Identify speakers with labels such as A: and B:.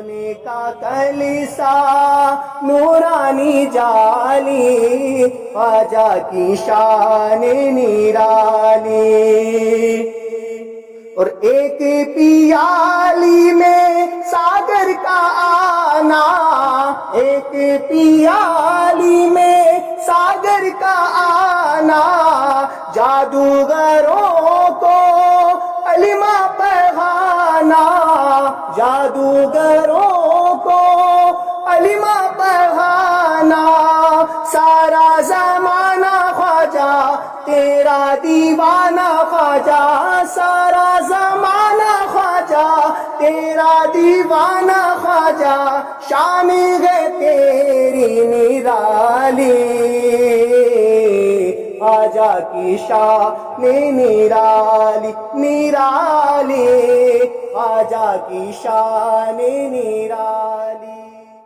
A: سونے کا کلیسا نورانی جالی خواجہ کی شان نرالی، اور ایک پیالی میں ساگر کا آنا، ایک پیالی میں ساگر کا آنا، جادوگروں کو کلمہ پڑھانا، جادوگروں کو کلمہ پڑھانا، سارا زمانہ خواجہ تیرا دیوانہ خواجہ، سارا زمانہ خواجہ تیرا دیوانہ خواجہ، شان ہے تیری نرالی، خواجہ کی شان نرالی، نرالی، خواجہ کی شان نرالی۔